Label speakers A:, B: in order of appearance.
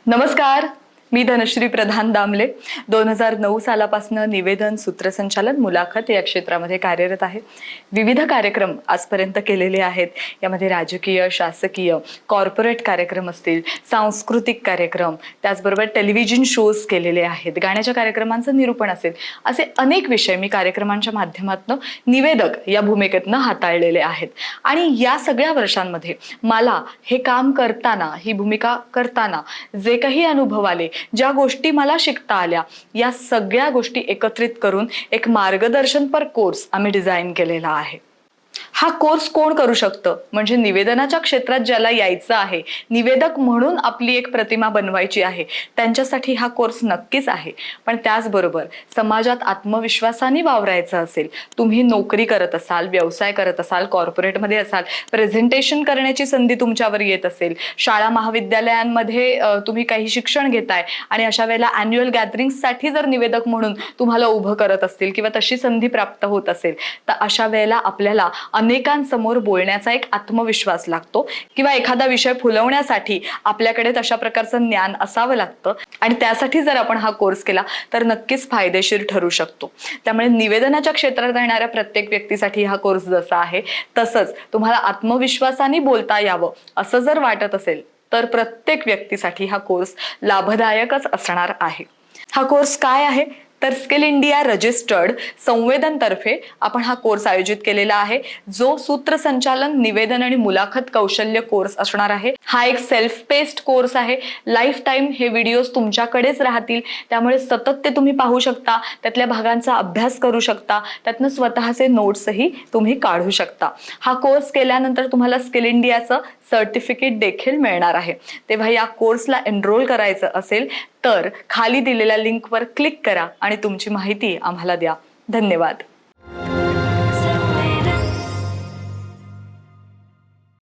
A: नमस्कार, मी धनश्री प्रधान दामले 2009 सालापासून निवेदन, सूत्रसंचालन, मुलाखत या क्षेत्रामध्ये कार्यरत आहे. विविध कार्यक्रम आजपर्यंत केलेले आहेत. यामध्ये राजकीय, शासकीय, कॉर्पोरेट कार्यक्रम असतील, सांस्कृतिक कार्यक्रम, त्याचबरोबर टेलिव्हिजन शोज केलेले आहेत, गाण्याच्या कार्यक्रमांचं निरूपण असेल, असे अनेक विषय मी कार्यक्रमांच्या माध्यमातून निवेदक या भूमिकेतनं हाताळलेले आहेत. आणि या सगळ्या वर्षांमध्ये मला हे काम करताना, ही भूमिका करताना जे काही अनुभव आले, ज्या गोष्टी मला शिकता आल्या, या सगळ्या गोष्टी एकत्रित करून एक मार्गदर्शनपर कोर्स आम्ही डिझाईन केलेला आहे. हा कोर्स कोण करू शकतं? म्हणजे निवेदनाच्या क्षेत्रात ज्याला यायचं आहे, निवेदक म्हणून आपली एक प्रतिमा बनवायची आहे, त्यांच्यासाठी हा कोर्स नक्कीच आहे. पण त्याचबरोबर समाजात आत्मविश्वासाने वावरायचं असेल, तुम्ही नोकरी करत असाल, व्यवसाय करत असाल, कॉर्पोरेटमध्ये असाल, प्रेझेंटेशन करण्याची संधी तुमच्यावर येत असेल, शाळा महाविद्यालयांमध्ये तुम्ही काही शिक्षण घेताय आणि अशा वेळेला अॅन्युअल गॅदरिंगसाठी जर निवेदक म्हणून तुम्हाला उभं करत असतील किंवा तशी संधी प्राप्त होत असेल, तर अशा वेळेला आपल्याला अनेकांसमोर बोलण्याचा एक आत्मविश्वास लागतो किंवा एखादा विषय फुलवण्यासाठी आपल्याकडे तशा प्रकारचं ज्ञान असावं लागतं. आणि त्यासाठी जर आपण हा कोर्स केला तर नक्कीच फायदेशीर ठरू शकतो. त्यामुळे निवेदनाच्या क्षेत्रात येणाऱ्या प्रत्येक व्यक्तीसाठी हा कोर्स जसा आहे, तसंच तुम्हाला आत्मविश्वासाने बोलता यावं असं जर वाटत असेल तर प्रत्येक व्यक्तीसाठी हा कोर्स लाभदायकच असणार आहे. हा कोर्स काय आहे? तर स्किल इंडिया रजिस्टर्ड संवेदनतर्फे आपण हा कोर्स आयोजित केलेला आहे, जो सूत्रसंचालन, निवेदन आणि मुलाखत कौशल्य कोर्स असणार आहे. हा एक सेल्फ पेस्ड कोर्स आहे. लाईफ टाइम हे व्हिडिओज तुमच्याकडेच राहतील, त्यामुळे सतत ते तुम्ही पाहू शकता, त्यातल्या भागांचा अभ्यास करू शकता, त्यातनं स्वतःचे नोट्सही तुम्ही काढू शकता. हा कोर्स केल्यानंतर तुम्हाला स्किल इंडियाचं सर्टिफिकेट देखील मिळणार आहे. तेव्हा या कोर्सला एनरोल करायचं असेल तर खाली दिलेल्या लिंकवर क्लिक करा आणि तुमची माहिती आम्हाला द्या. धन्यवाद.